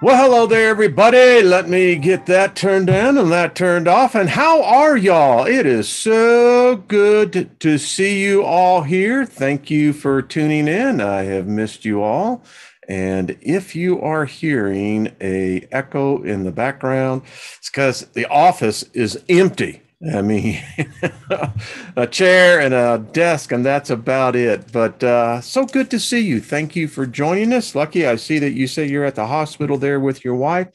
Well, hello there, everybody. Let me get that turned on and that turned off. And how are y'all? It is so good to see you all here. Thank you for tuning in. I have missed you all. And if you are hearing a echo in the background, it's because the office is empty. I mean, a chair and a desk, and that's about it. But so good to see you. Thank you for joining us. Lucky, I see that you say you're at the hospital there with your wife.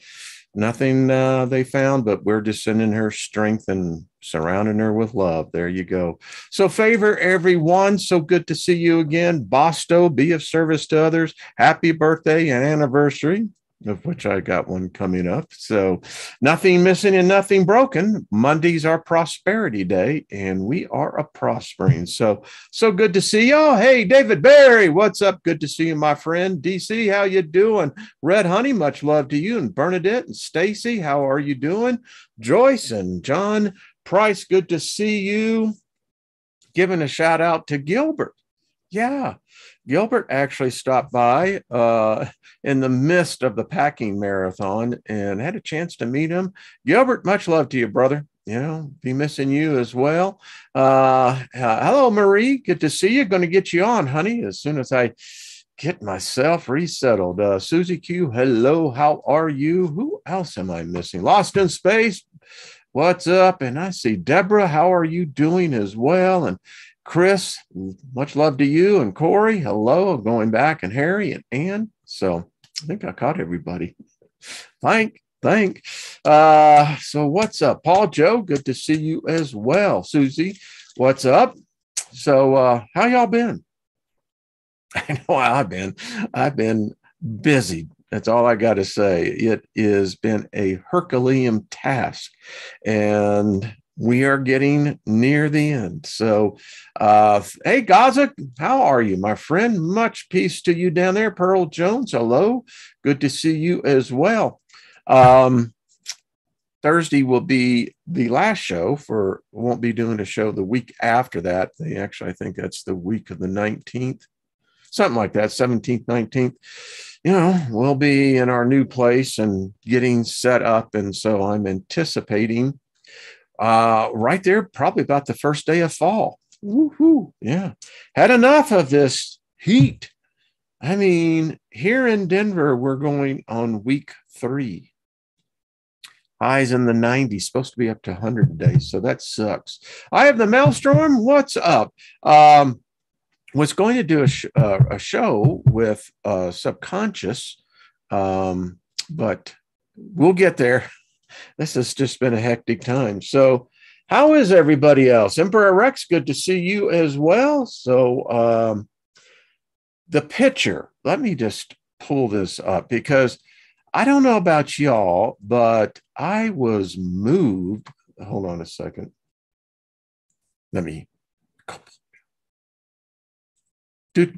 Nothing they found, but we're just sending her strength and surrounding her with love. There you go. So, favor everyone. So good to see you again. Bosto, be of service to others. Happy birthday and anniversary, of which I got one coming up. So nothing missing and nothing broken. Monday's our prosperity day, and we are a prospering. So good to see y'all. Hey, David Barry, what's up? Good to see you, my friend. DC, how you doing? Red Honey, much love to you. And Bernadette and Stacy, how are you doing? Joyce and John Price, good to see you. Giving a shout out to Gilbert. Yeah, Gilbert actually stopped by in the midst of the packing marathon and had a chance to meet him. Gilbert, much love to you, brother. You know, be missing you as well. Hello, Marie. Good to see you. Going to get you on, honey, as soon as I get myself resettled. Susie Q, hello. How are you? Who else am I missing? Lost in Space. What's up? And I see Deborah. How are you doing as well? And Chris, much love to you. And Corey, hello. Going back. And Harry and Ann. So I think I caught everybody. Thank. So what's up? Paul, Joe, good to see you as well. Susie, what's up? So how y'all been? I know how I've been busy. That's all I got to say. It has been a Herculean task, and we are getting near the end. So, hey, Gaza, how are you, my friend? Much peace to you down there. Pearl Jones, hello. Good to see you as well. Thursday will be the last show won't be doing a show the week after that. I think that's the week of the 19th, something like that, 17th, 19th. You know, we'll be in our new place and getting set up. And so I'm anticipating right there, probably about the first day of fall. Woohoo! Yeah. Had enough of this heat. I mean, here in Denver, we're going on week 3. Highs in the 90s, supposed to be up to 100 days. So that sucks. I have the Maelstrom. What's up? Was going to do a show with Subconscious, but we'll get there. This has just been a hectic time. So how is everybody else? Emperor Rex, good to see you as well. So the picture, let me just pull this up because I don't know about y'all, but I was moved. Hold on a second. Let me. Hold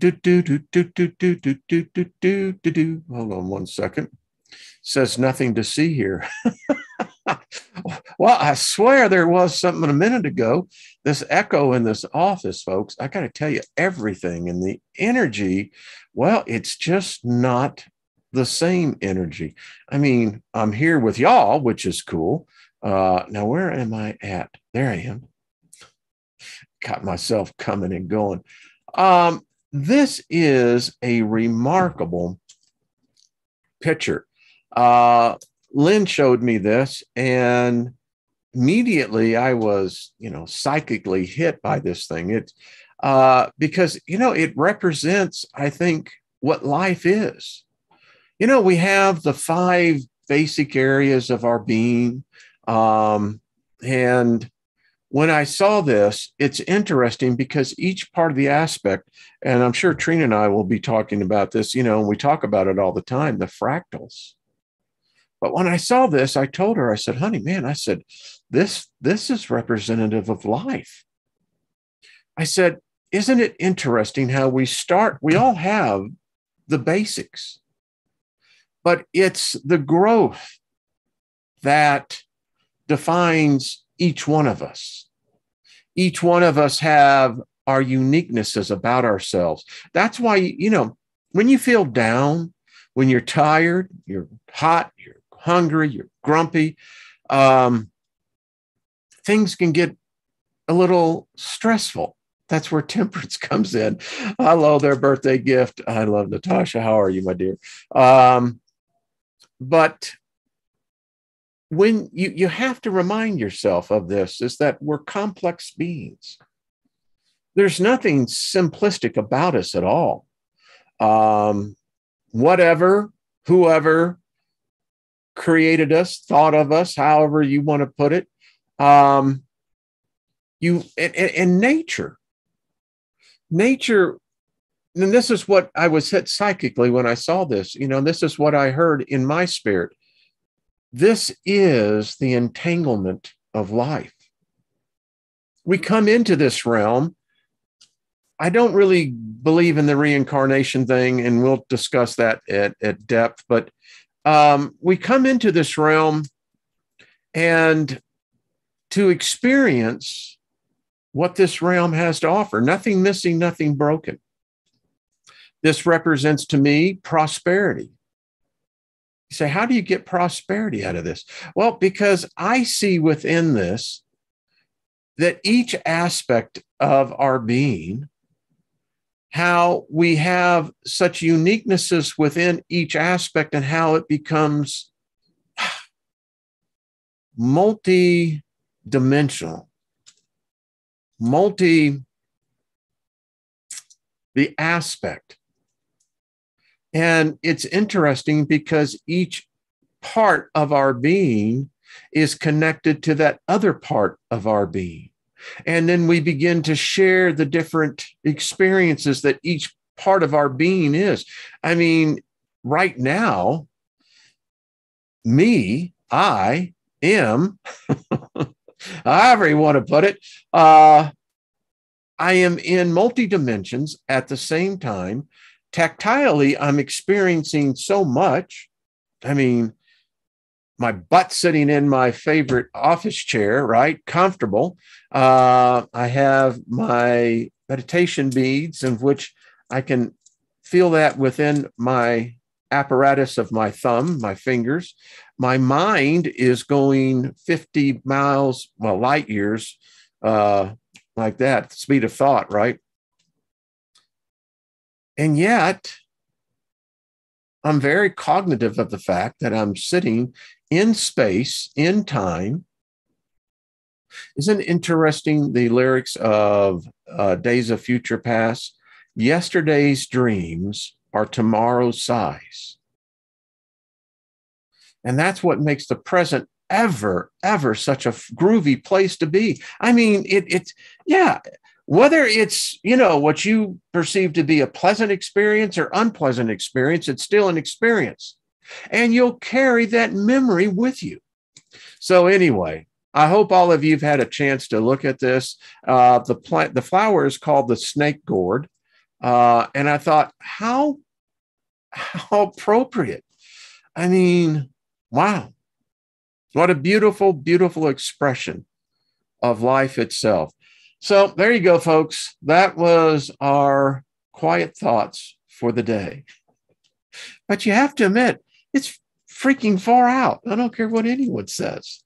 on one second. Says nothing to see here. Well, I swear there was something a minute ago. This echo in this office, folks, I got to tell you, everything and the energy, well, it's just not the same energy. I mean, I'm here with y'all, which is cool. Now, where am I at? There I am. Got myself coming and going. This is a remarkable picture. Lynn showed me this, and immediately I was, psychically hit by this thing. It's because, it represents, I think, what life is. We have the 5 basic areas of our being. And when I saw this, it's interesting because each part of the aspect, and I'm sure Trina and I will be talking about this, and we talk about it all the time, the fractals. But when I saw this, I told her, I said, honey, man, I said, this is representative of life. I said, isn't it interesting how we all have the basics, but it's the growth that defines each one of us. Each one of us have our uniquenesses about ourselves. That's why, when you feel down, when you're tired, you're hot, you're hungry, you're grumpy, things can get a little stressful. That's where temperance comes in. I love their birthday gift. I love Natasha. How are you, my dear? But when you have to remind yourself of this, is that we're complex beings. There's nothing simplistic about us at all. Whatever, whoever created us, thought of us, however you want to put it, in nature, and this is what I was hit psychically when I saw this, this is what I heard in my spirit. This is the entanglement of life. We come into this realm. I don't really believe in the reincarnation thing, and we'll discuss that at depth, but we come into this realm and to experience what this realm has to offer. Nothing missing, nothing broken. This represents to me prosperity. You say, how do you get prosperity out of this? Well, because I see within this that each aspect of our being, how we have such uniquenesses within each aspect and how it becomes multi-dimensional, the aspect. And it's interesting because each part of our being is connected to that other part of our being. And then we begin to share the different experiences that each part of our being is. I mean, right now, I am, however you want to put it, I am in multi-dimensions at the same time. Tactilely, I'm experiencing so much. I mean, my butt sitting in my favorite office chair, right? Comfortable. I have my meditation beads, in which I can feel that within my apparatus of my thumb, my fingers. My mind is going 50 miles, well, light years, like that, speed of thought, right? And yet, I'm very cognitive of the fact that I'm sitting in space, in time. Isn't it interesting, the lyrics of Days of Future Past? Yesterday's dreams are tomorrow's sighs. And that's what makes the present ever such a groovy place to be. I mean, it's whether it's, what you perceive to be a pleasant experience or unpleasant experience, it's still an experience. And you'll carry that memory with you. So anyway, I hope all of you have had a chance to look at this. The flower is called the snake gourd. And I thought, how appropriate. I mean, wow. What a beautiful, beautiful expression of life itself. So there you go, folks. That was our quiet thoughts for the day. But you have to admit, it's freaking far out. I don't care what anyone says.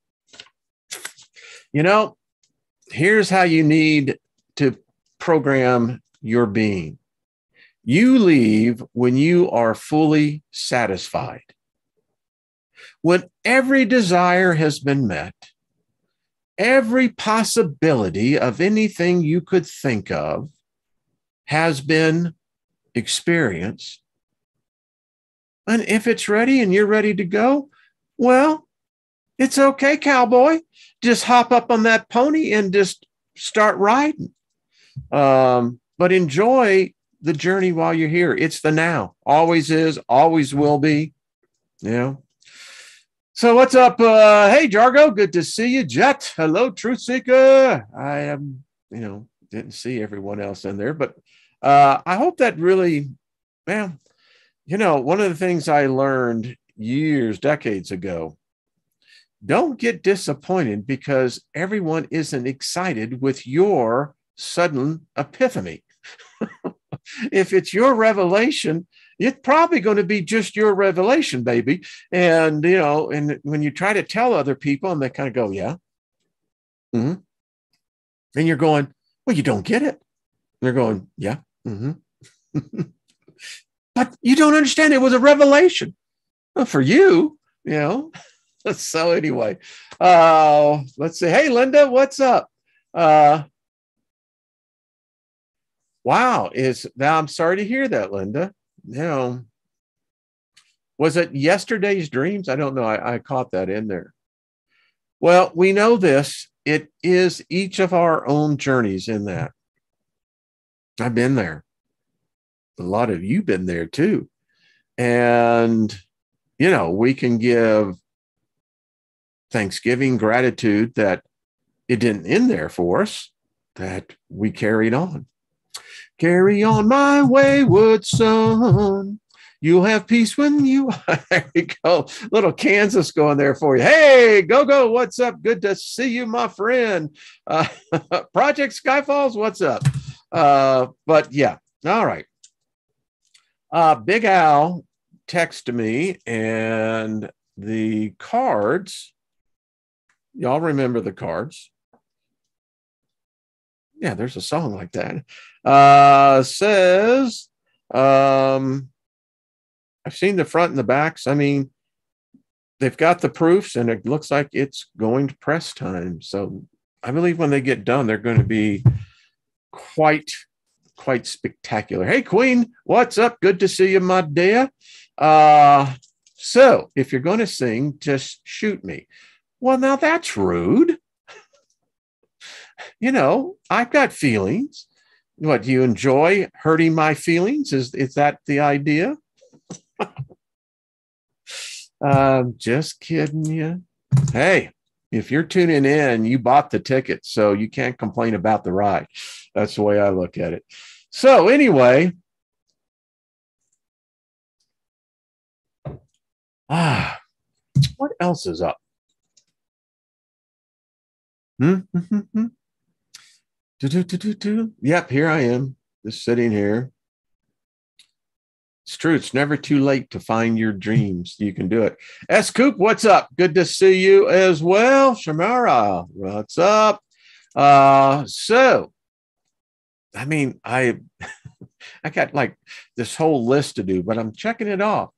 Here's how you need to program your being. You leave when you are fully satisfied. When every desire has been met, every possibility of anything you could think of has been experienced. And if it's ready and you're ready to go, well, it's okay, cowboy. Just hop up on that pony and just start riding. But enjoy the journey while you're here. It's the now. Always is, always will be. So what's up? Hey, Jargo, good to see you. Jet, hello, Truth Seeker. I am, didn't see everyone else in there, but I hope that really, one of the things I learned decades ago, don't get disappointed because everyone isn't excited with your sudden epiphany. If it's your revelation, it's probably going to be just your revelation, baby. And, and when you try to tell other people and they kind of go, yeah. Mm-hmm. And you're going, well, you don't get it. And they're going, yeah. Mm-hmm. But you don't understand. It was a revelation. Well, for you, So anyway, let's see. Hey, Linda, what's up? Wow. Now I'm sorry to hear that, Linda. Was it yesterday's dreams? I don't know. I caught that in there. Well, we know this. It is each of our own journeys in that. I've been there. A lot of you been there too. And, we can give thanksgiving, gratitude that it didn't end there for us, that we carried on. Carry on, my wayward son. You'll have peace when you. There we go. Little Kansas going there for you. Hey, go. What's up? Good to see you, my friend. Project Skyfalls, what's up? But yeah, all right. Big Al texted me, and the cards. Y'all remember the cards? Yeah, there's a song like that. Says, I've seen the front and the backs. I mean, they've got the proofs, and it looks like it's going to press time. So I believe when they get done, they're going to be quite spectacular. Hey, Queen, what's up? Good to see you, my dear. So if you're going to sing, just shoot me. Well, now that's rude. I've got feelings. What, do you enjoy hurting my feelings? Is that the idea? Just kidding you. Hey, if you're tuning in, you bought the ticket, so you can't complain about the ride. That's the way I look at it. So anyway, what else is up? Yep, here I am, just sitting here. It's true. It's never too late to find your dreams. You can do it. S. Coop, what's up? Good to see you as well. Shamara, what's up? So, I mean, I got like this whole list to do, but I'm checking it off,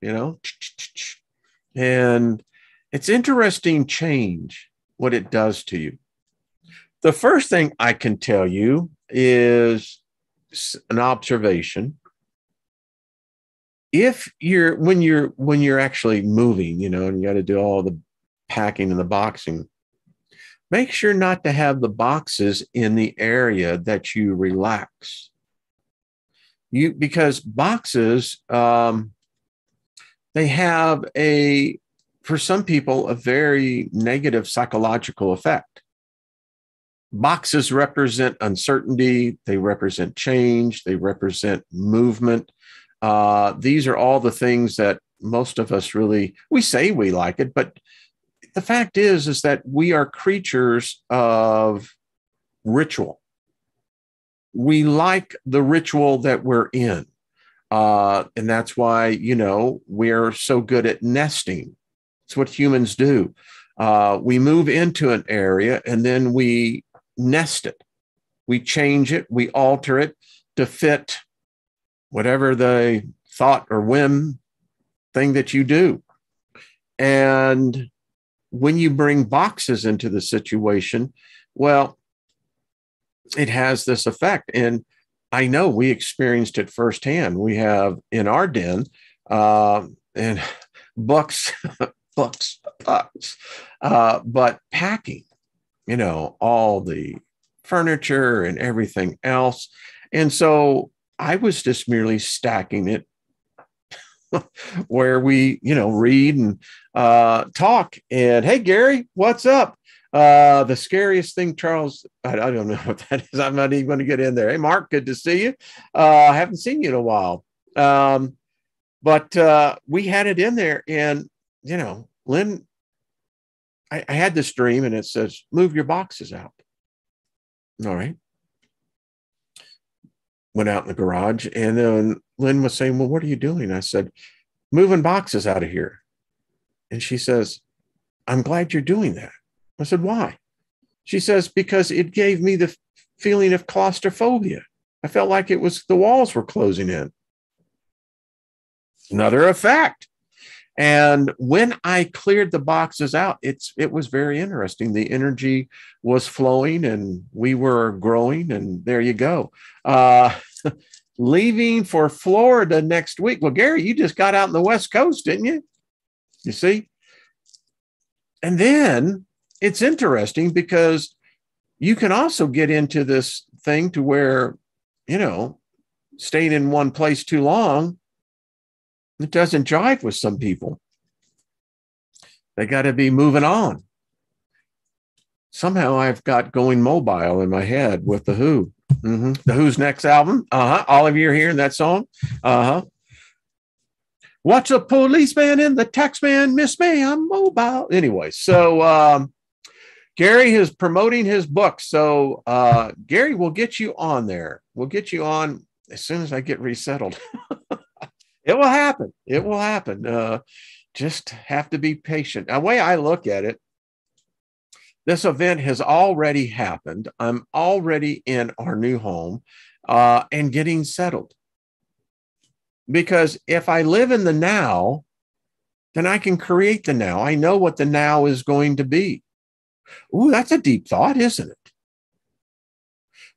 and it's interesting change, what it does to you. The first thing I can tell you is an observation. When you're actually moving, and you got to do all the packing and the boxing, make sure not to have the boxes in the area that you relax. Because boxes, they have for some people, a very negative psychological effect. Boxes represent uncertainty. They represent change. They represent movement. These are all the things that most of us we say we like it, but the fact is that we are creatures of ritual. We like the ritual that we're in. And that's why, we're so good at nesting. It's what humans do. We move into an area and then we nest it. We change it. We alter it to fit whatever the thought or whim thing that you do. And when you bring boxes into the situation, well, it has this effect. And I know we experienced it firsthand. We have in our den, and books, but packing, all the furniture and everything else. And so I was just merely stacking it where we, read and talk. And hey, Gary, what's up? The scariest thing, Charles, I don't know what that is. I'm not even going to get in there. Hey, Mark, good to see you. I haven't seen you in a while. But we had it in there. And, Lynn, I had this dream and it says, move your boxes out. All right. went out in the garage, and then Lynn was saying, well, what are you doing? I said, moving boxes out of here. And she says, I'm glad you're doing that. I said, why? She says, because it gave me the feeling of claustrophobia. I felt like the walls were closing in. Another effect. And when I cleared the boxes out, it was very interesting. The energy was flowing and we were growing, and there you go. Leaving for Florida next week. Well, Gary, you just got out on the West Coast, didn't you? You see? And then it's interesting because you can also get into this thing to where, staying in one place too long, it doesn't jive with some people. They got to be moving on. Somehow I've got Going Mobile in my head with The Who. Mm-hmm. The Who's next album. All of you are hearing that song. What's a policeman in the taxman? Miss me, I'm mobile. Anyway, so Gary is promoting his book. So Gary, we'll get you on there. We'll get you on as soon as I get resettled. It will happen. It will happen. Just have to be patient. The way I look at it, this event has already happened. I'm already in our new home and getting settled. Because if I live in the now, then I can create the now. I know what the now is going to be. Ooh, that's a deep thought, isn't it?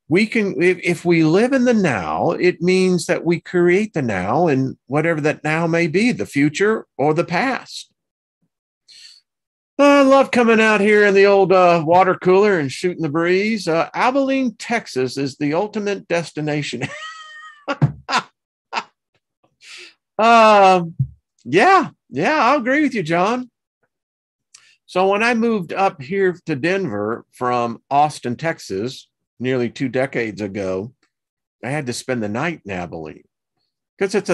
We can, if we live in the now, it means that we create the now, and whatever that now may be, the future or the past. I love coming out here in the old water cooler and shooting the breeze. Abilene, Texas is the ultimate destination. Yeah, I'll agree with you, John. So when I moved up here to Denver from Austin, Texas, nearly 2 decades ago, I had to spend the night in Abilene because it's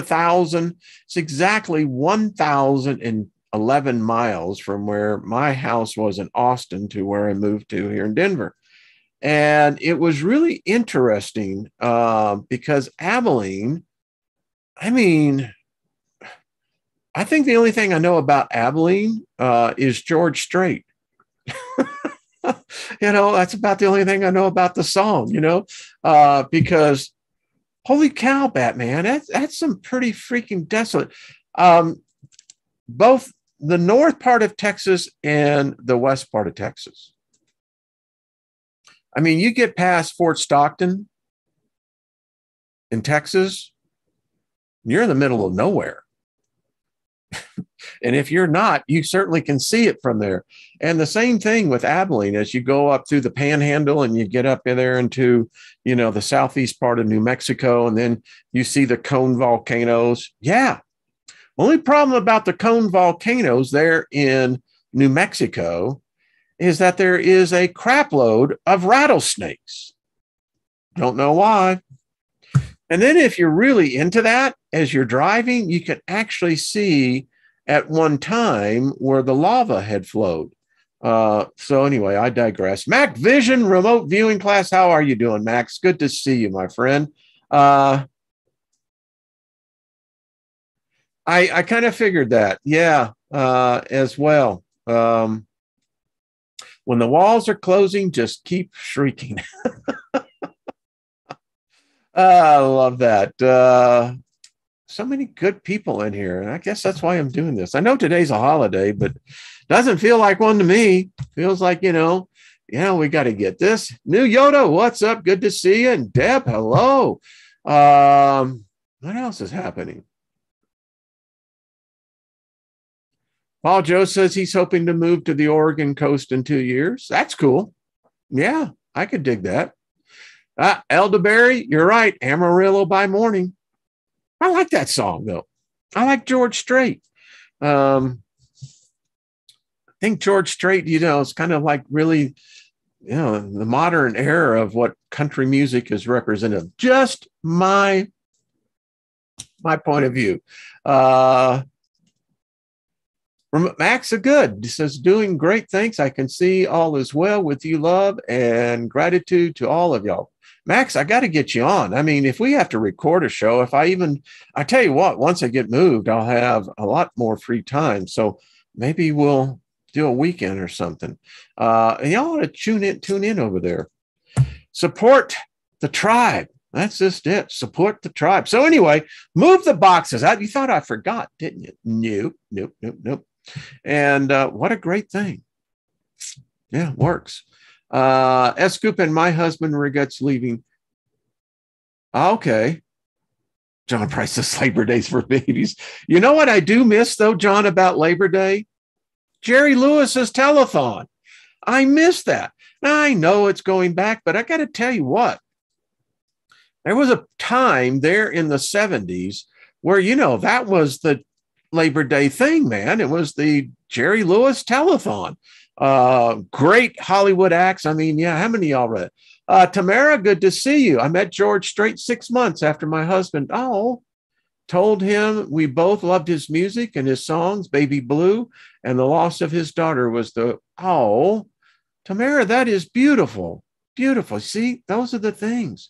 exactly 1,011 miles from where my house was in Austin to where I moved to here in Denver. And it was really interesting because Abilene, I think the only thing I know about Abilene is George Strait. That's about the only thing I know about the song, because holy cow, Batman, that's some pretty freaking desolate. Both the north part of Texas and the west part of Texas. I mean, you get past Fort Stockton in Texas, you're in the middle of nowhere. And if you're not, you certainly can see it from there. And the same thing with Abilene, as you go up through the Panhandle and you get up in there into, the southeast part of New Mexico, and then you see the cone volcanoes. Yeah. Only problem about the cone volcanoes there in New Mexico is that there is a crap load of rattlesnakes. Don't know why. And then if you're really into that, as you're driving, you can actually see at one time where the lava had flowed. So anyway, I digress. Mac Vision remote viewing class. How are you doing, Max? Good to see you, my friend. I kind of figured that. Yeah, as well. When the walls are closing, just keep shrieking. I love that. So many good people in here. And I guess that's why I'm doing this. I know today's a holiday, but doesn't feel like one to me. Feels like, we got to get this. New Yoda, what's up? Good to see you. And Deb, hello. What else is happening? Paul Joe says he's hoping to move to the Oregon coast in 2 years. That's cool. Yeah, I could dig that. Elderberry, you're right. Amarillo by morning. I like that song, though. I like George Strait. I think George Strait, is kind of like really, the modern era of what country music is representative. Just my point of view. Max are good. He says, doing great. Thanks. I can see all is well with you, love and gratitude to all of y'all. Max, I got to get you on. I mean, if we have to record a show, I tell you what, once I get moved, I'll have a lot more free time. So maybe we'll do a weekend or something. And y'all ought to tune in over there. Support the tribe. That's just it. Support the tribe. So anyway, move the boxes out. You thought I forgot, didn't you? Nope. And what a great thing. Yeah, it works. Scoop and my husband regrets leaving. Okay. John Price says Labor Day's for babies. You know what I do miss, though, John, about Labor Day? Jerry Lewis's telethon. I miss that. Now, I know it's going back, but I got to tell you what. There was a time there in the 70s where, that was the Labor Day thing, man. It was the Jerry Lewis telethon. Great Hollywood acts. I mean, yeah, how many of y'all read? Tamara, good to see you. I met George Strait 6 months after my husband, told him we both loved his music and his songs, Baby Blue, and the loss of his daughter was Tamara, that is beautiful. Beautiful. See, those are the things.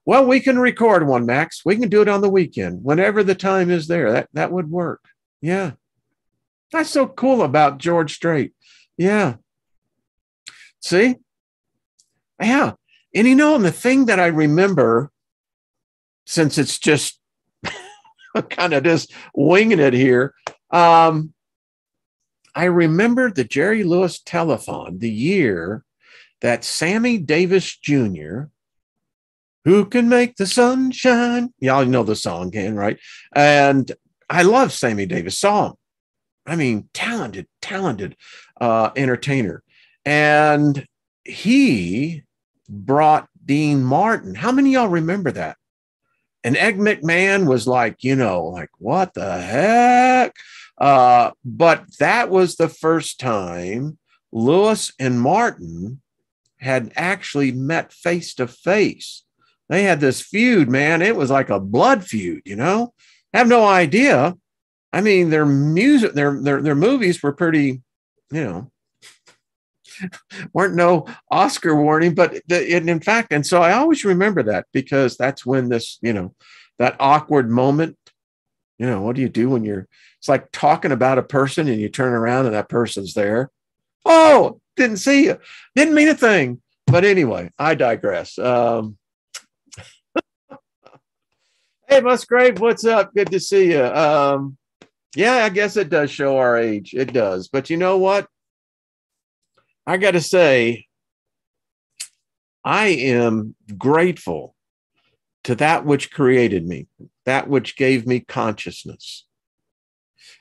Well, we can record one, Max. We can do it on the weekend, whenever the time is there. That would work. Yeah. That's so cool about George Strait. Yeah. See? Yeah. And and the thing that I remember, since it's just kind of just winging it here, I remember the Jerry Lewis telethon, the year that Sammy Davis Jr., who can make the sun shine? Y'all know the song, right? And I love Sammy Davis. Saw him. I mean, talented entertainer. And he brought Dean Martin. How many of y'all remember that? And Ed McMahon was like, what the heck? But that was the first time Lewis and Martin had actually met face to face. They had this feud, man. It was like a blood feud, I have no idea. I mean, their music, their movies were pretty, weren't no Oscar warning, but in fact, and so I always remember that because that's when this, that awkward moment, what do you do when it's like talking about a person and you turn around and that person's there. Oh, didn't see you. Didn't mean a thing. But anyway, I digress. Hey, Musgrave, what's up? Good to see you. Yeah, I guess it does show our age. It does. But you know what? I got to say, I am grateful to that which created me, that which gave me consciousness.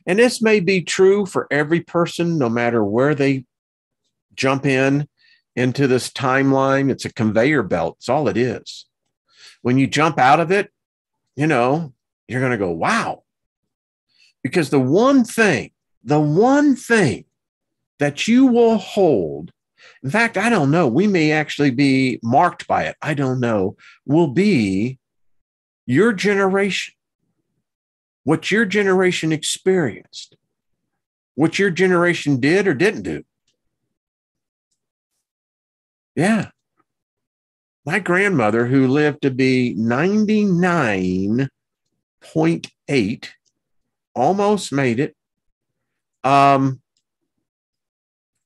And this may be true for every person, no matter where they jump into this timeline. It's a conveyor belt. It's all it is. When you jump out of it, you're going to go, wow. Because the one thing that you will hold, in fact, I don't know, we may actually be marked by it. I don't know, will be your generation, what your generation experienced, what your generation did or didn't do. Yeah. My grandmother, who lived to be 99.8, almost made it.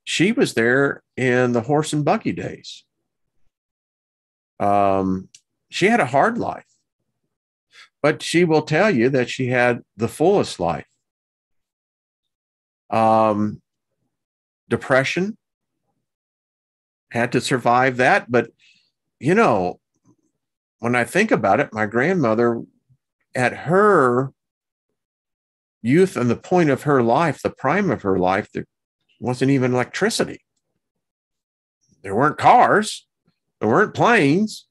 She was there in the horse and buggy days. She had a hard life, but she will tell you that she had the fullest life. Depression, had to survive that. But, when I think about it, my grandmother, at her youth and the point of her life, the prime of her life, there wasn't even electricity. There weren't cars. There weren't planes.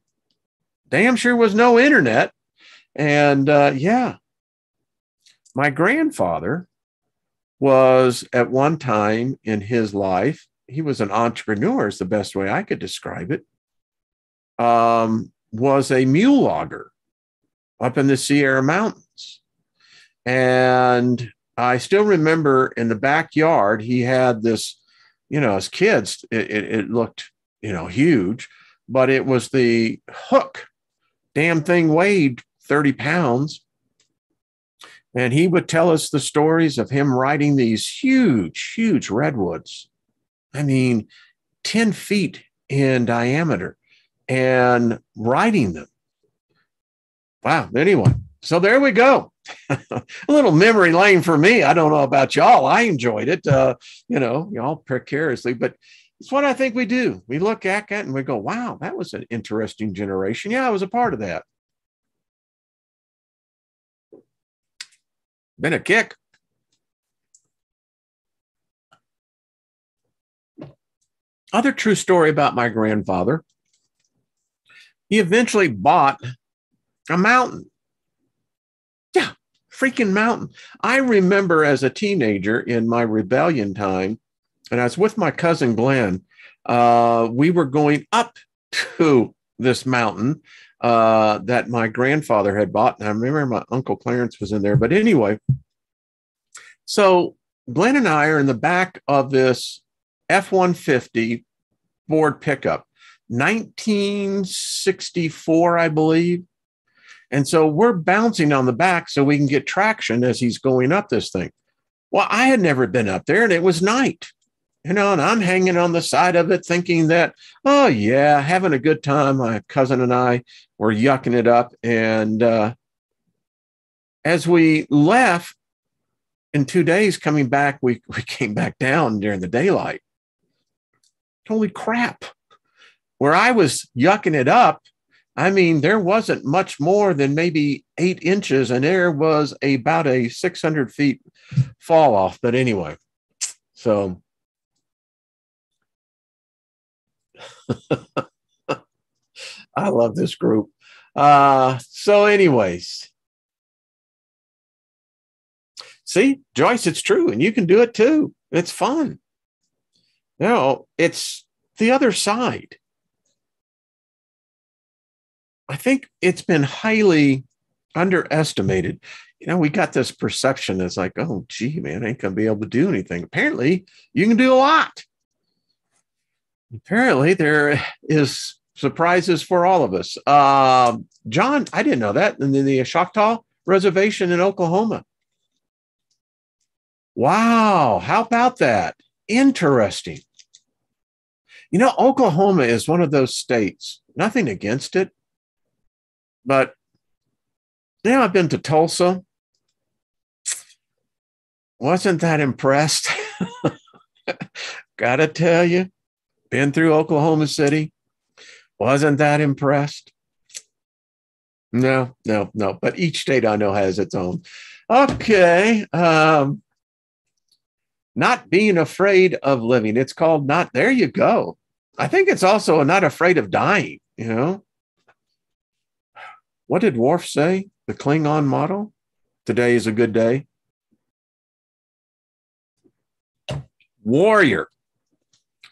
Damn sure was no internet. And my grandfather was at one time in his life, he was an entrepreneur, is the best way I could describe it, was a mule logger up in the Sierra Mountains. And I still remember in the backyard, he had this, as kids, it looked, huge, but it was the hook. Damn thing weighed 30 pounds. And he would tell us the stories of him riding these huge, huge redwoods. I mean, 10 feet in diameter and riding them. Wow. Anyway, so there we go. A little memory lane for me. I don't know about y'all. I enjoyed it, y'all precariously, but it's what I think we do. We look at it and we go, wow, that was an interesting generation. Yeah, I was a part of that. Been a kick. Other true story about my grandfather. He eventually bought a mountain. Yeah, freaking mountain. I remember as a teenager in my rebellion time, and I was with my cousin Glenn, we were going up to this mountain that my grandfather had bought. And I remember my Uncle Clarence was in there. But anyway, so Glenn and I are in the back of this F-150 Ford pickup, 1964, I believe. And so we're bouncing on the back so we can get traction as he's going up this thing. Well, I had never been up there, and it was night, and I'm hanging on the side of it thinking that, oh, yeah, having a good time. My cousin and I were yucking it up. And as we left in 2 days coming back, we came back down during the daylight. Holy crap. Where I was yucking it up, I mean, there wasn't much more than maybe 8 inches, and there was about a 600 feet fall off. But anyway, so I love this group. So anyways, see, Joyce, it's true. And you can do it too. It's fun. It's the other side. I think it's been highly underestimated. We got this perception that's like, oh, gee, man, I ain't going to be able to do anything. Apparently, you can do a lot. Apparently, there is surprises for all of us. John, I didn't know that. And then the Choctaw Reservation in Oklahoma. Wow. How about that? Interesting. Oklahoma is one of those states, nothing against it, but I've been to Tulsa. Wasn't that impressed? Gotta tell you, been through Oklahoma City. Wasn't that impressed? No. But each state I know has its own. Okay. Not being afraid of living. It's called not. There you go. I think it's also not afraid of dying. What did Worf say? The Klingon motto? Today is a good day. Warrior.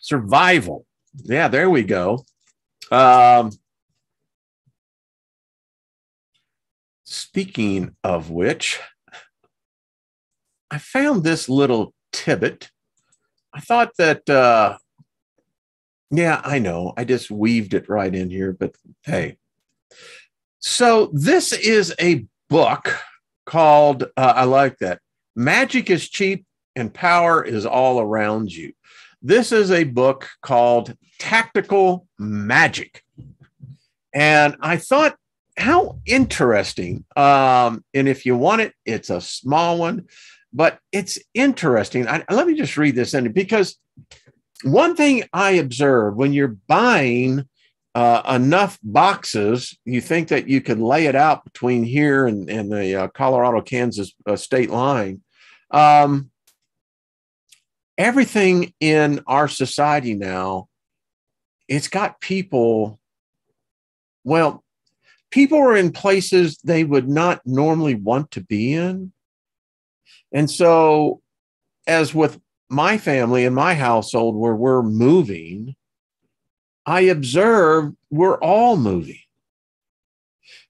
Survival. Yeah, there we go. Speaking of which, I found this little tidbit. I thought that, yeah, I know. I just weaved it right in here, but hey. So this is a book called, I like that, Magic is Cheap and Power is All Around You. This is a book called Tactical Magic. And I thought, how interesting. And if you want it, it's a small one, but it's interesting. Let me just read this in, because one thing I observed when you're buying enough boxes, you think that you could lay it out between here and the Colorado-Kansas state line. Everything in our society now, it's got people, well, people are in places they would not normally want to be in. And so, as with my family and my household where we're moving, I observe we're all moving.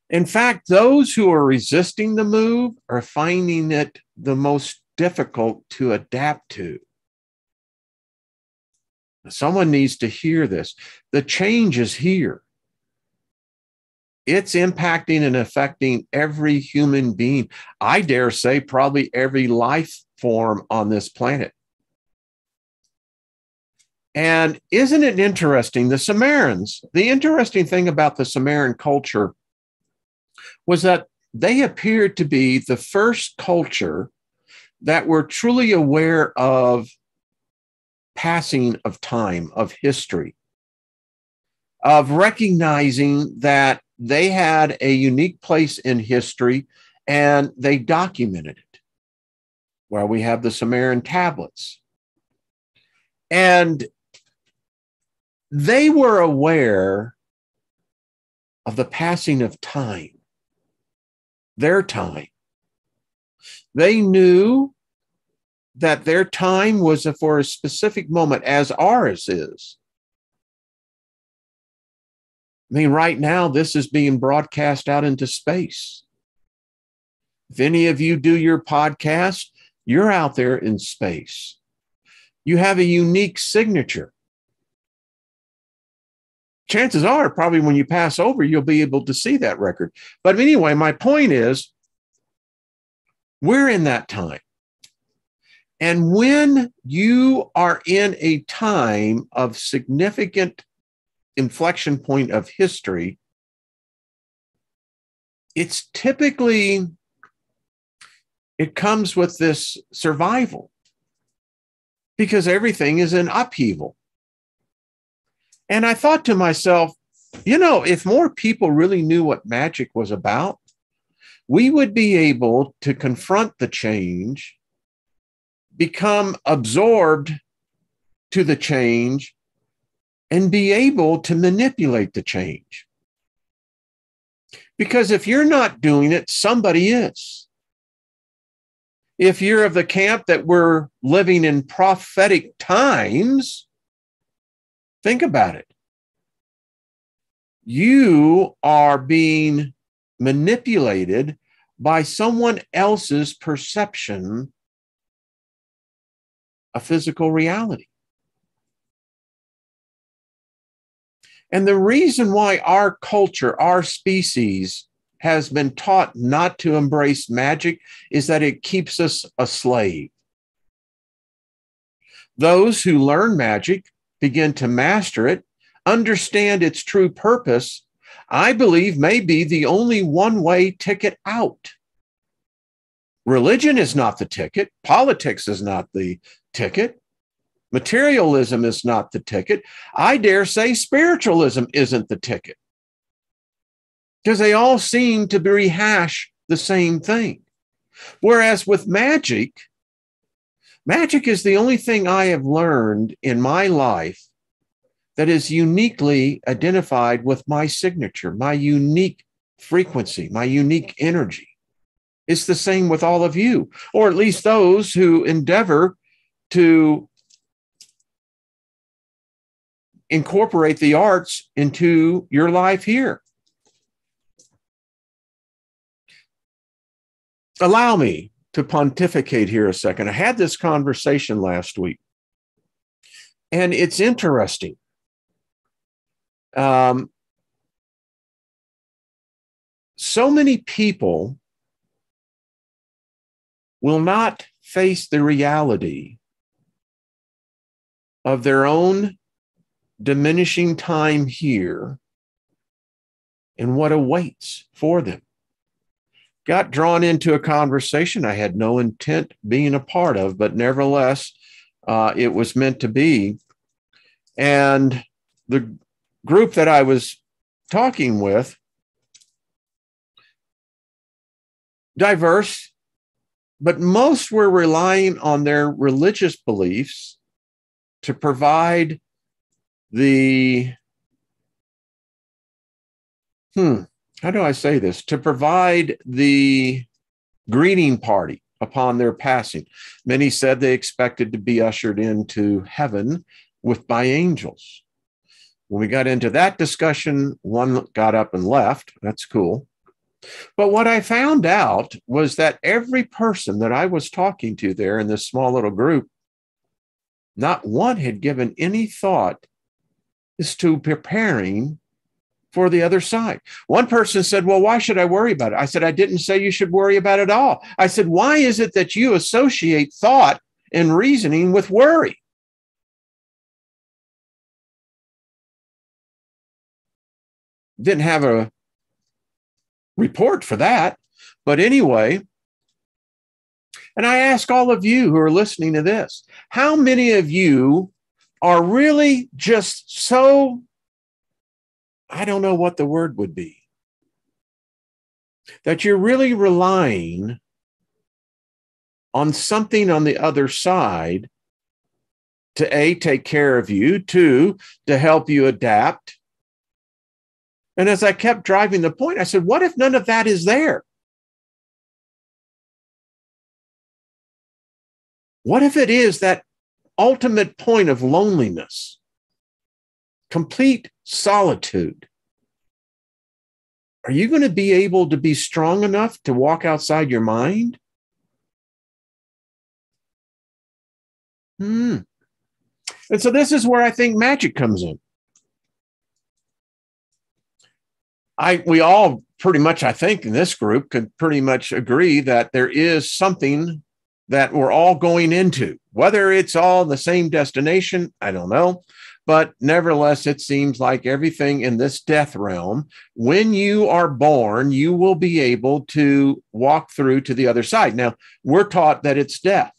In fact, those who are resisting the move are finding it the most difficult to adapt to. Someone needs to hear this. The change is here. It's impacting and affecting every human being. I dare say probably every life form on this planet. And isn't it interesting? The Sumerians, the interesting thing about the Sumerian culture was that they appeared to be the first culture that were truly aware of passing of time, of history, of recognizing that they had a unique place in history and they documented it. Well, we have the Sumerian tablets. And they were aware of the passing of time, their time. They knew that their time was for a specific moment, as ours is. I mean, right now, this is being broadcast out into space. If any of you do your podcast, you're out there in space. You have a unique signature. Chances are, probably when you pass over, you'll be able to see that record. But anyway, my point is, we're in that time. And when you are in a time of significant inflection point of history, it's typically, it comes with this survival because everything is in upheaval. And I thought to myself, you know, if more people really knew what magic was about, we would be able to confront the change, become absorbed to the change, and be able to manipulate the change. Because if you're not doing it, somebody is. If you're of the camp that we're living in prophetic times, think about it. You are being manipulated by someone else's perception of physical reality. And the reason why our culture, our species, has been taught not to embrace magic is that it keeps us a slave. Those who learn magic, begin to master it, understand its true purpose, I believe may be the only one-way ticket out. Religion is not the ticket. Politics is not the ticket. Materialism is not the ticket. I dare say spiritualism isn't the ticket, because they all seem to rehash the same thing. Whereas with magic, magic is the only thing I have learned in my life that is uniquely identified with my signature, my unique frequency, my unique energy. It's the same with all of you, or at least those who endeavor to incorporate the arts into your life here. Allow me to pontificate here a second. I had this conversation last week, and it's interesting. So many people will not face the reality of their own diminishing time here and what awaits for them. Got drawn into a conversation I had no intent being a part of, but nevertheless, it was meant to be. And the group that I was talking with, diverse, but most were relying on their religious beliefs to provide the, how do I say this? To provide the greeting party upon their passing. Many said they expected to be ushered into heaven by angels. When we got into that discussion, one got up and left. That's cool. But what I found out was that every person that I was talking to there in this small little group Not one had given any thought as to preparing for the other side. One person said, well, why should I worry about it? I said, I didn't say you should worry about it all. I said, why is it that you associate thought and reasoning with worry? Didn't have a report for that. But anyway, and I ask all of you who are listening to this, how many of you are really just so, I don't know what the word would be, that you're really relying on something on the other side to A, take care of you, two, to help you adapt. And as I kept driving the point, I said, what if none of that is there? What if it is that ultimate point of loneliness, complete solitude? Are you going to be able to be strong enough to walk outside your mind? And so this is where I think magic comes in. We all pretty much, I think, in this group could pretty much agree that there is something that we're all going into. Whether it's all the same destination, I don't know. But nevertheless, it seems like everything in this death realm, when you are born, you will be able to walk through to the other side. Now, we're taught that it's death.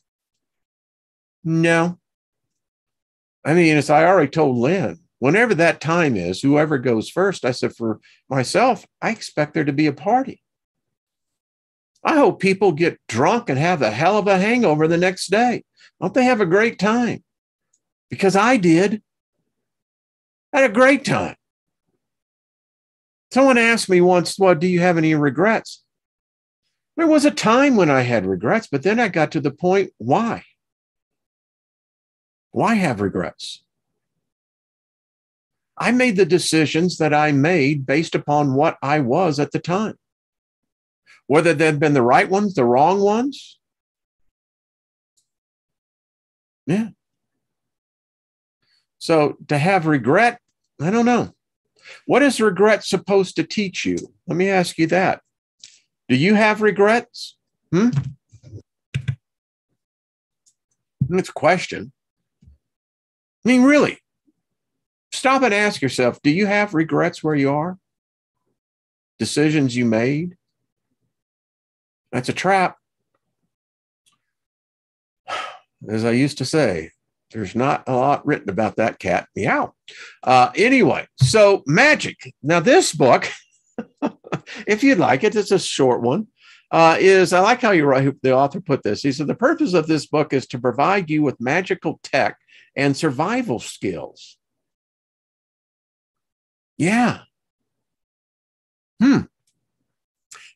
No. I mean, as I already told Lynn, whenever that time is, whoever goes first, I said, for myself, I expect there to be a party. I hope people get drunk and have a hell of a hangover the next day. I hope they have a great time, because I did. I had a great time. Someone asked me once, well, do you have any regrets? There was a time when I had regrets, but then I got to the point, why? Why have regrets? I made the decisions that I made based upon what I was at the time. Whether they've been the right ones, the wrong ones. Yeah. So to have regret, I don't know. What is regret supposed to teach you? Let me ask you that. Do you have regrets? It's a question. I mean, really, stop and ask yourself, do you have regrets where you are? Decisions you made? That's a trap. As I used to say, there's not a lot written about that cat. Meow. Anyway, so Magick. Now, this book, if you'd like it, it's a short one. I like how the author put this. He said, the purpose of this book is to provide you with magical tech and survival skills. Yeah.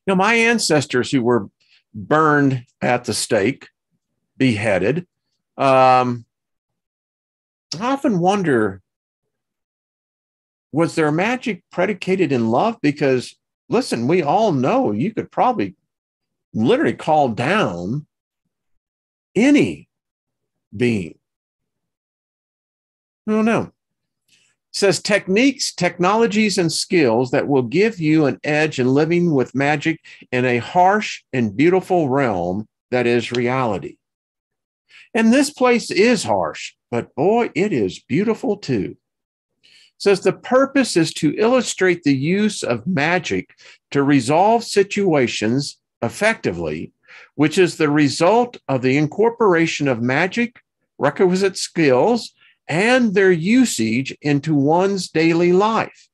Now, my ancestors who were burned at the stake, beheaded, I often wonder, was their magic predicated in love? Because, listen, we all know you could probably literally call down any being. I don't know. It says techniques, technologies, and skills that will give you an edge in living with magic in a harsh and beautiful realm that is reality. And this place is harsh, but boy, it is beautiful too. It says the purpose is to illustrate the use of magic to resolve situations effectively, which is the result of the incorporation of magic, requisite skills, and their usage into one's daily life.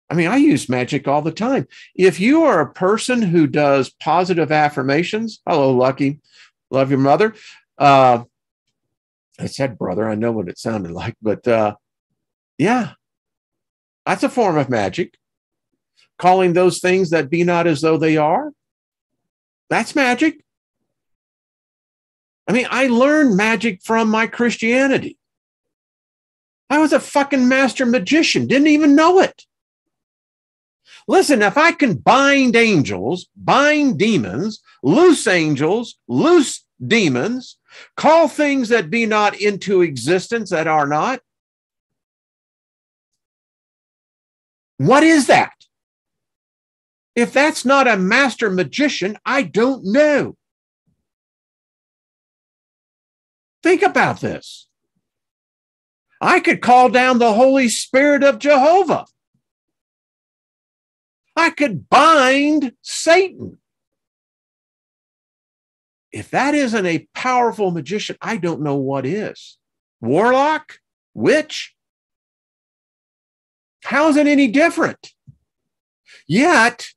I mean, I use magic all the time. If you are a person who does positive affirmations, hello, Lucky, love your mother. I said brother, I know what it sounded like, but yeah, that's a form of magic. Calling those things that be not as though they are, that's magic. I mean, I learned magic from my Christianity. I was a fucking master magician, didn't even know it. Listen, if I can bind angels, bind demons, loose angels, loose demons, call things that be not into existence that are not, what is that? If that's not a master magician, I don't know. Think about this. I could call down the Holy Spirit of Jehovah. I could bind Satan. If that isn't a powerful magician, I don't know what is. Warlock? Witch? How is it any different? Yet,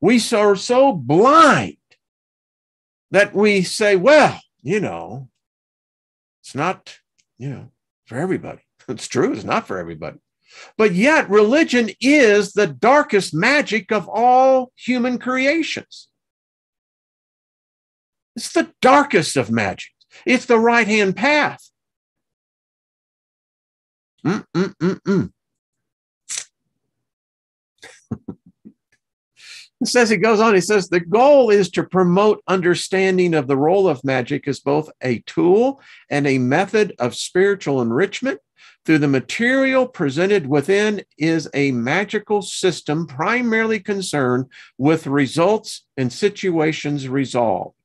we are so blind that we say, well, it's not, for everybody. It's true, it's not for everybody. But yet, religion is the darkest magic of all human creations. It's the darkest of magic. It's the right-hand path. It says, it goes on, he says, the goal is to promote understanding of the role of magic as both a tool and a method of spiritual enrichment. Through the material presented within is a magical system primarily concerned with results and situations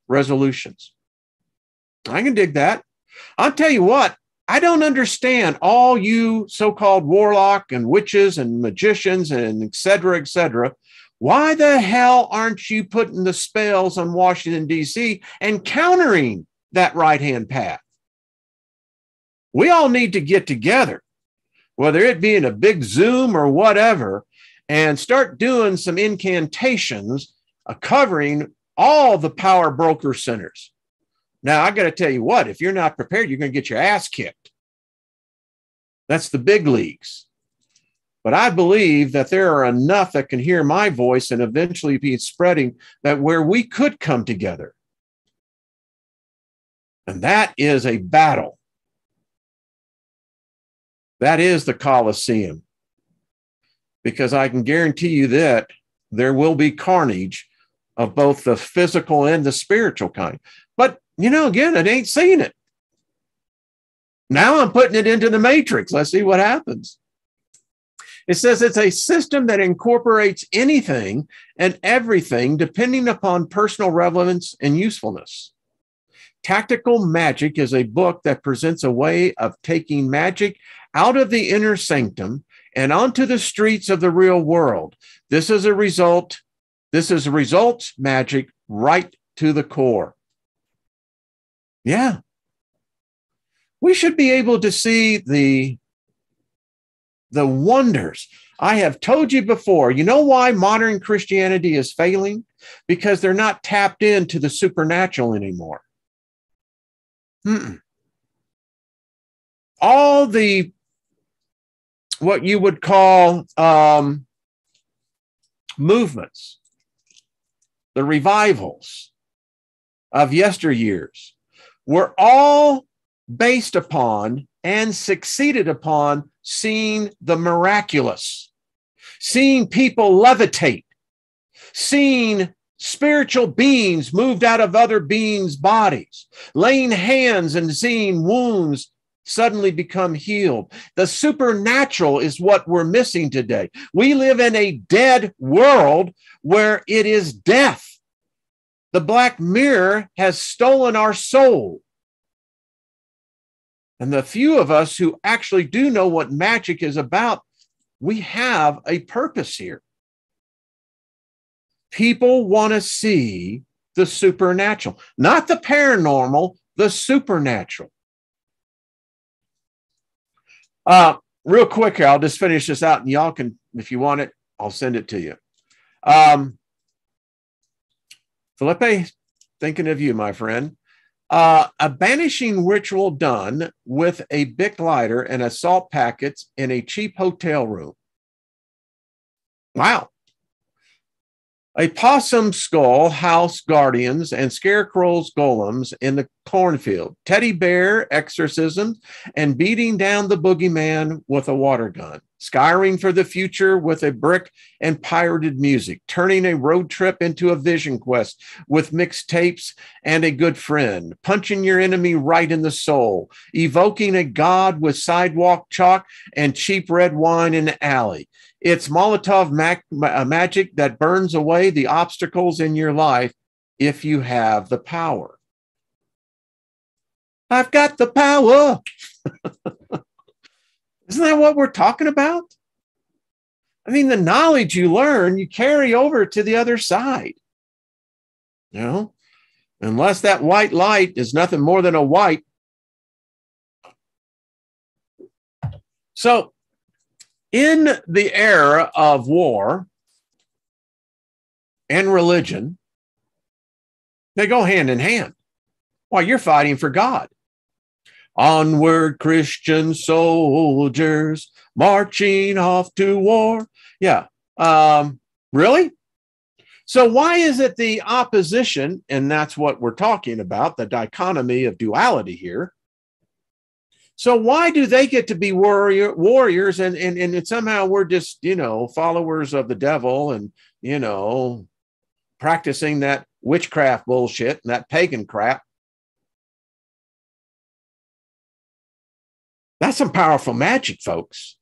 resolutions. I can dig that. I'll tell you what, I don't understand all you so-called warlock and witches and magicians and et cetera, why the hell aren't you putting the spells on Washington, D.C. and countering that right-hand path? We all need to get together, whether it be in a big Zoom or whatever, and start doing some incantations covering all the power broker centers. Now, I got to tell you what, if you're not prepared, you're going to get your ass kicked. That's the big leagues. But I believe that there are enough that can hear my voice and eventually be spreading that where we could come together. And that is a battle. That is the Colosseum. Because I can guarantee you that there will be carnage of both the physical and the spiritual kind. But, again, I ain't seen it. Now I'm putting it into the matrix. Let's see what happens. It says it's a system that incorporates anything and everything depending upon personal relevance and usefulness. Tactical Magic is a book that presents a way of taking magic out of the inner sanctum and onto the streets of the real world. This is results magic right to the core. Yeah. We should be able to see the wonders. I have told you before, you know why modern Christianity is failing? Because they're not tapped into the supernatural anymore. All the, what you would call movements, the revivals of yesteryears, were all based upon and succeeded upon seeing the miraculous, seeing people levitate, seeing spiritual beings moved out of other beings' bodies, laying hands and seeing wounds suddenly become healed. The supernatural is what we're missing today. We live in a dead world where it is death. The black mirror has stolen our soul. And the few of us who actually do know what magic is about, we have a purpose here. People want to see the supernatural, not the paranormal, the supernatural. Real quick here, I'll just finish this out and y'all can, if you want it, I'll send it to you. Felipe, thinking of you, my friend. A banishing ritual done with a Bic lighter and a salt packets in a cheap hotel room. Wow. A possum skull house guardians and scarecrows golems in the cornfield, teddy bear exorcisms, and beating down the boogeyman with a water gun, scouring for the future with a brick and pirated music, turning a road trip into a vision quest with mixed tapes and a good friend, punching your enemy right in the soul, evoking a god with sidewalk chalk and cheap red wine in the alley. It's Molotov magic that burns away the obstacles in your life if you have the power. I've got the power. Isn't that what we're talking about? I mean, the knowledge you learn, you carry over to the other side. You know, unless that white light is nothing more than a white. So, in the era of war and religion, they go hand in hand while you're fighting for God. Onward, Christian soldiers, marching off to war. Yeah. Really? So why is it the opposition, and that's what we're talking about, the dichotomy of duality here. So why do they get to be warriors and somehow we're just, followers of the devil and, practicing that witchcraft bullshit and that pagan crap? That's some powerful magic, folks.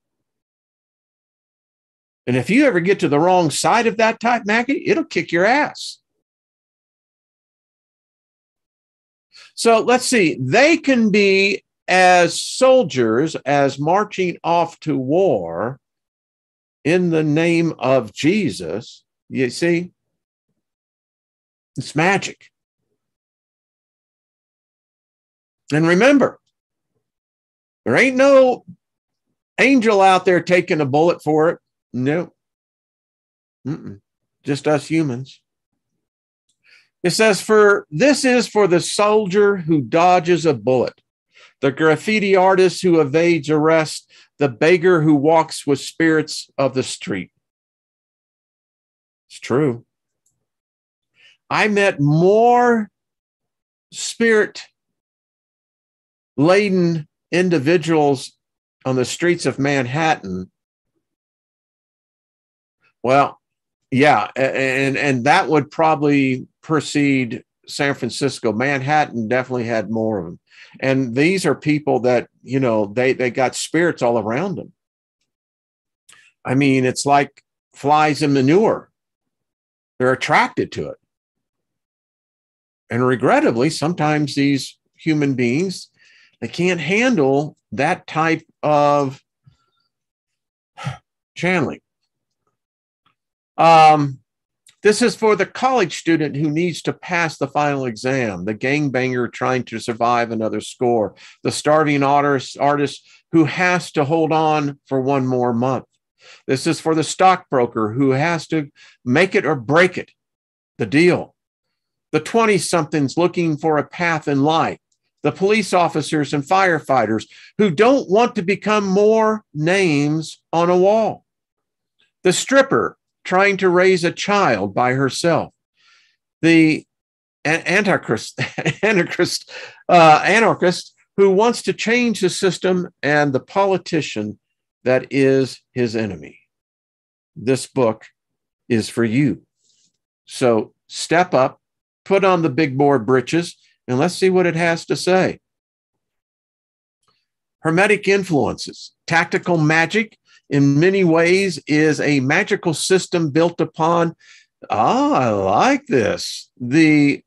And if you ever get to the wrong side of that type magic, it'll kick your ass. So let's see. They can be as soldiers, as marching off to war in the name of Jesus. You see, it's magic. And remember, there ain't no angel out there taking a bullet for it. No. Just us humans. It says, this is for the soldier who dodges a bullet, the graffiti artist who evades arrest, the beggar who walks with spirits of the street. It's true. I met more spirit-laden individuals on the streets of Manhattan. Well, yeah, and that would probably precede San Francisco. Manhattan definitely had more of them. And these are people that, they got spirits all around them. I mean, it's like flies in manure. They're attracted to it. And regrettably, sometimes these human beings, they can't handle that type of channeling. This is for the college student who needs to pass the final exam, the gangbanger trying to survive another score, the starving artist who has to hold on for one more month. This is for the stockbroker who has to make it or break it, the deal. The 20-somethings looking for a path in life, the police officers and firefighters who don't want to become more names on a wall, the stripper trying to raise a child by herself, the anarchist who wants to change the system, and the politician that is his enemy. This book is for you. So step up, put on the big boy britches, and let's see what it has to say. Hermetic influences, tactical magic, in many ways is a magical system built upon, I like this, the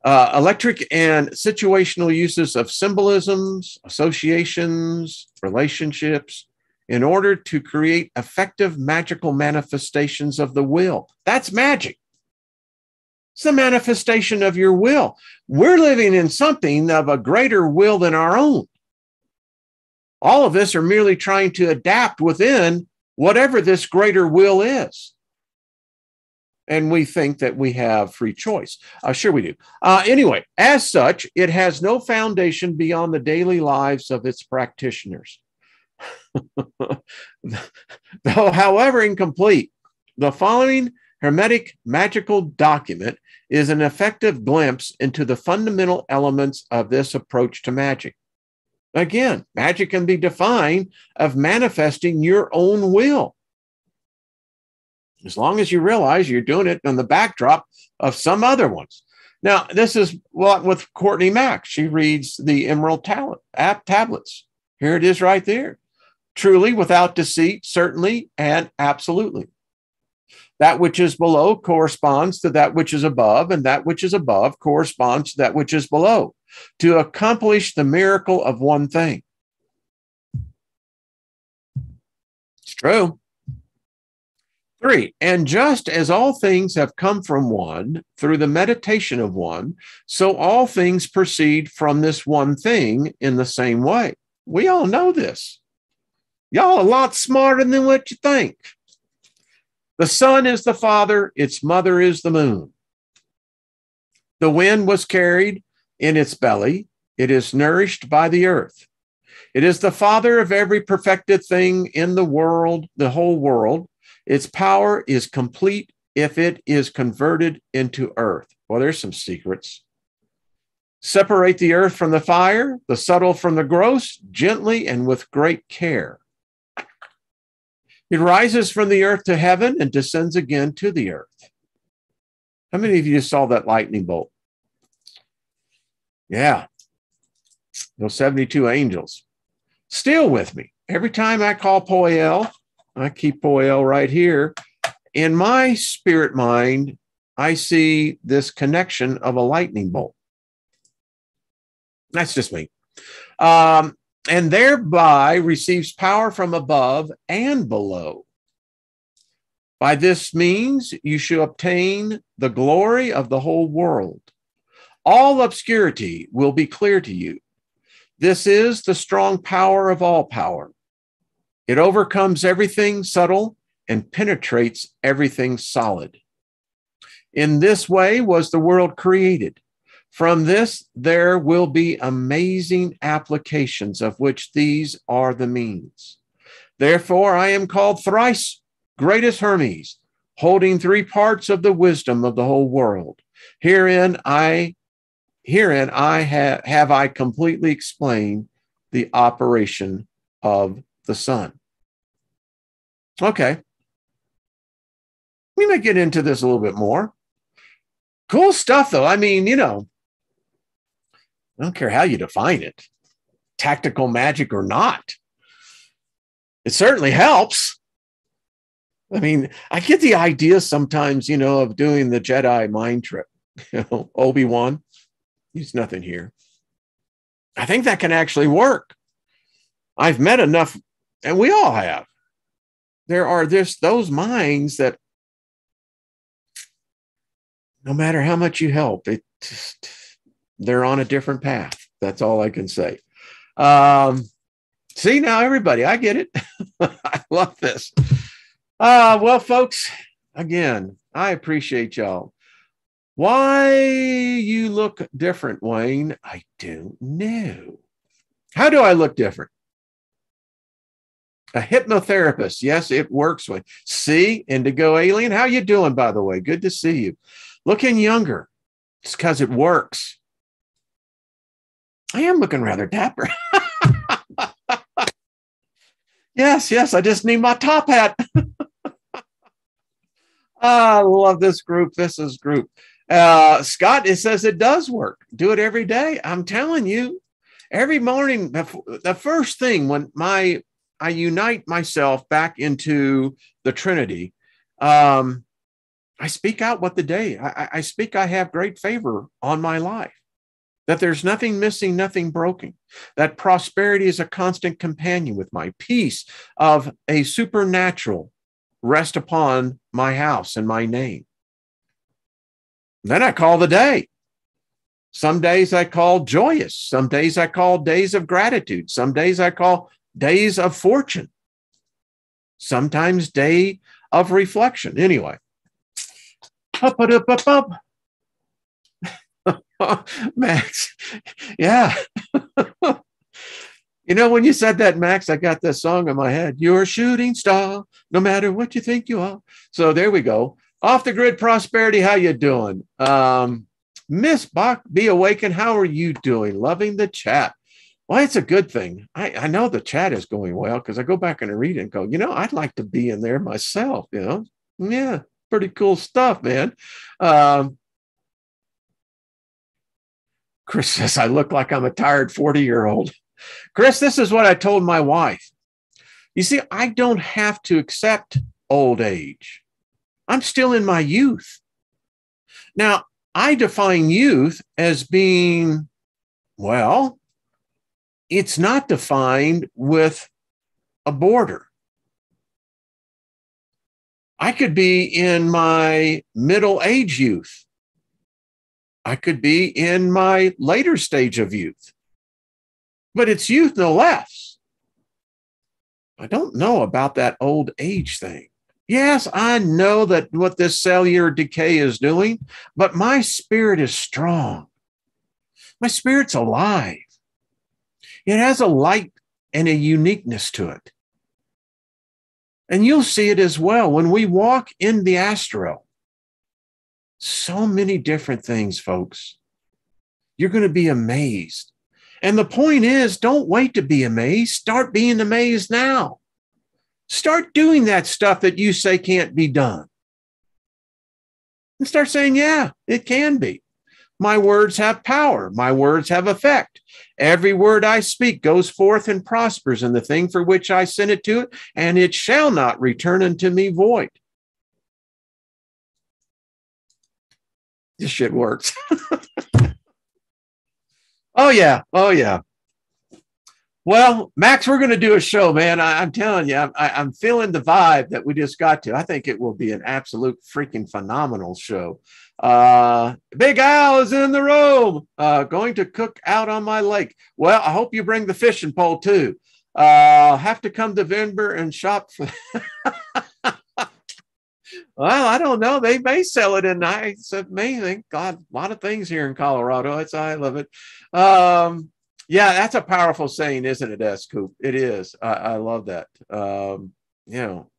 electric and situational uses of symbolisms, associations, relationships, in order to create effective magical manifestations of the will. That's magic. It's the manifestation of your will. We're living in something of a greater will than our own. All of us are merely trying to adapt within whatever this greater will is. And we think that we have free choice. Sure we do. Anyway, as such, it has no foundation beyond the daily lives of its practitioners. Though, however incomplete, the following hermetic magical document is an effective glimpse into the fundamental elements of this approach to magic. Again, magic can be defined as manifesting your own will, as long as you realize you're doing it on the backdrop of some other ones. Now, this is what with Courtney Mack. She reads the Emerald Tablets. Here it is right there. Truly, without deceit, certainly, and absolutely. That which is below corresponds to that which is above, and that which is above corresponds to that which is below, to accomplish the miracle of one thing. It's true. 3, and just as all things have come from one through the meditation of one, so all things proceed from this one thing in the same way. We all know this. Y'all a lot smarter than what you think. The sun is the father, its mother is the moon. The wind was carried in its belly. It is nourished by the earth. It is the father of every perfected thing in the world, the whole world. Its power is complete if it is converted into earth. Well, there's some secrets. Separate the earth from the fire, the subtle from the gross, gently and with great care. It rises from the earth to heaven and descends again to the earth. How many of you saw that lightning bolt? Yeah, those 72 angels. Still with me. Every time I call Poel, I keep Poel right here. In my spirit mind, I see this connection of a lightning bolt. That's just me. And thereby receives power from above and below. By this means, you should obtain the glory of the whole world. All obscurity will be clear to you. This is the strong power of all power. It overcomes everything subtle and penetrates everything solid. In this way was the world created. From this, there will be amazing applications of which these are the means. Therefore, I am called thrice greatest Hermes, holding 3 parts of the wisdom of the whole world. Herein I have completely explained the operation of the sun. Okay. We may get into this a little bit more. Cool stuff, though. I mean, you know, I don't care how you define it, tactical magic or not. It certainly helps. I mean, I get the idea sometimes, you know, of doing the Jedi mind trip. You know, Obi-Wan, he's nothing here. I think that can actually work. I've met enough, and we all have. There are those minds that no matter how much you help, they're on a different path. That's all I can say. See, now everybody, I get it. I love this. Well, folks, again, I appreciate y'all. Why you look different, Wayne? I don't know. How do I look different? A hypnotherapist. Yes, it works. With. See, Indigo Alien, how you doing, by the way? Good to see you. Looking younger. It's because it works. I am looking rather dapper. Yes, I just need my top hat. I love this group. This is group. Scott, it says it does work. Do it every day. I'm telling you, every morning, the first thing when I unite myself back into the Trinity, I speak out what the day. I speak I have great favor on my life, that there's nothing missing, nothing broken, that prosperity is a constant companion with my peace of a supernatural rest upon my house and my name. Then I call the day. Some days I call joyous. Some days I call days of gratitude. Some days I call days of fortune. Sometimes day of reflection. Anyway. Max. Yeah. You know, when you said that, Max, I got this song in my head. You're a shooting star, no matter what you think you are. So there we go. Off the grid prosperity, how you doing? Miss Bach, be awakened. How are you doing? Loving the chat. Well, it's a good thing. I know the chat is going well because I go back and I read it and go, I'd like to be in there myself, Yeah, pretty cool stuff, man. Chris says, I look like I'm a tired 40-year-old. Chris, this is what I told my wife. You see, I don't have to accept old age. I'm still in my youth. Now, I define youth as being, well, it's not defined with a border. I could be in my middle-age youth. I could be in my later stage of youth. But it's youth no less. I don't know about that old age thing. Yes, I know that what this cellular decay is doing, but my spirit is strong. My spirit's alive. It has a light and a uniqueness to it. And you'll see it as well when we walk in the astral. So many different things, folks. You're going to be amazed. And the point is, don't wait to be amazed. Start being amazed now. Start doing that stuff that you say can't be done. And start saying, yeah, it can be. My words have power. My words have effect. Every word I speak goes forth and prospers in the thing for which I sent it to it, and it shall not return unto me void. This shit works. Oh, yeah. Oh, yeah. Well, Max, we're going to do a show, man. I'm telling you, I'm feeling the vibe that we just got to. I think it will be an absolute freaking phenomenal show. Big Al is in the room, going to cook out on my lake. Well, I hope you bring the fishing pole too. Have to come to Denver and shop for. Well, I don't know. They may sell it in. It's amazing. God, a lot of things here in Colorado. I love it. Yeah, that's a powerful saying, isn't it, S. Coop? It is. I love that. And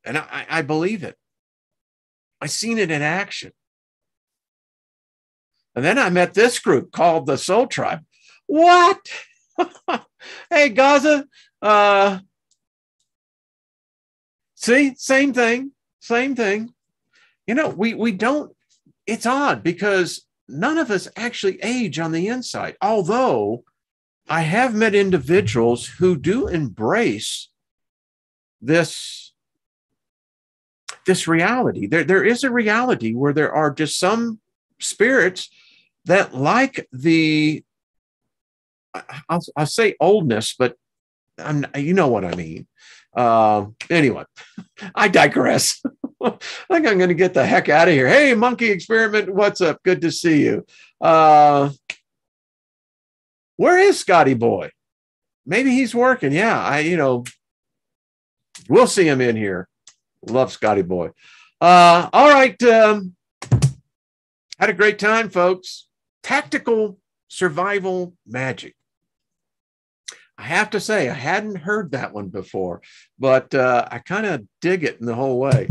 I believe it. I seen it in action. And then I met this group called the Soul Tribe. What? Hey, Gaza. See, same thing. We don't, it's odd because none of us actually age on the inside. Although I have met individuals who do embrace this reality. There is a reality where there are just some spirits that like I'll say oldness, but you know what I mean. Anyway, I digress. I think I'm going to get the heck out of here. Hey, Monkey Experiment, what's up? Good to see you. Where is Scotty Boy? Maybe he's working. Yeah, we'll see him in here. Love Scotty Boy. All right. Had a great time, folks. Tactical survival magic. I have to say, I hadn't heard that one before, but I kind of dig it in the whole way.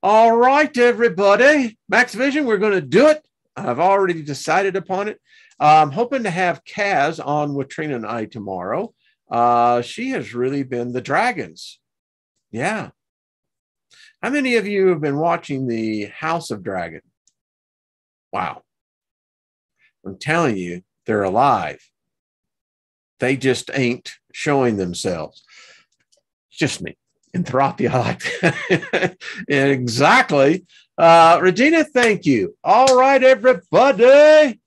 All right, everybody. Max Vision, we're going to do it. I've already decided upon it. I'm hoping to have Kaz on with Trina and I tomorrow. She has really been the Dragons. Yeah. How many of you have been watching the House of Dragon? Wow. I'm telling you, they're alive. They just ain't showing themselves. It's just me. And Throppy, I like that. Exactly. Regina, thank you. All right, everybody.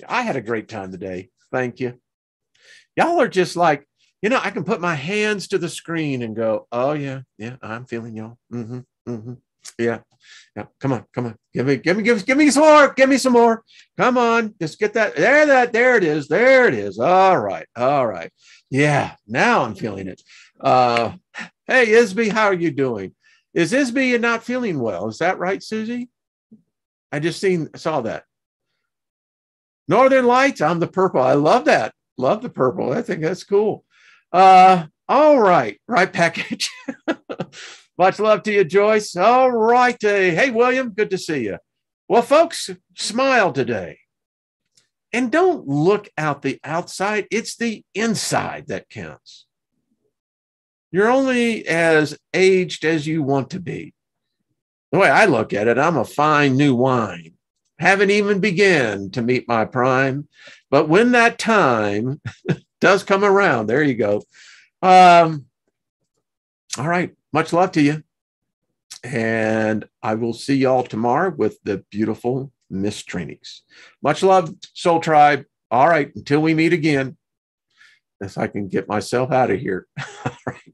I had a great time today. Thank you. Y'all are just like, I can put my hands to the screen and go, oh, yeah, I'm feeling y'all. Yeah. Come on. Give me some more. Give me some more. Come on. Just get that. There it is. There it is. All right. Yeah. Now I'm feeling it. Hey, Isby, how are you doing? Is Isby not feeling well? Is that right, Susie? I just saw that. Northern Lights. I'm the purple. I love that. Love the purple. I think that's cool. All right. Right package. Much love to you, Joyce. All right. Hey, William, good to see you. Well, folks, smile today. And don't look out the outside. It's the inside that counts. You're only as aged as you want to be. The way I look at it, I'm a fine new wine. Haven't even begun to meet my prime. But when that time does come around, there you go. All right. Much love to you. And I will see y'all tomorrow with the beautiful Miss Trini's. Much love, Soul Tribe. All right. Until we meet again, if I can get myself out of here.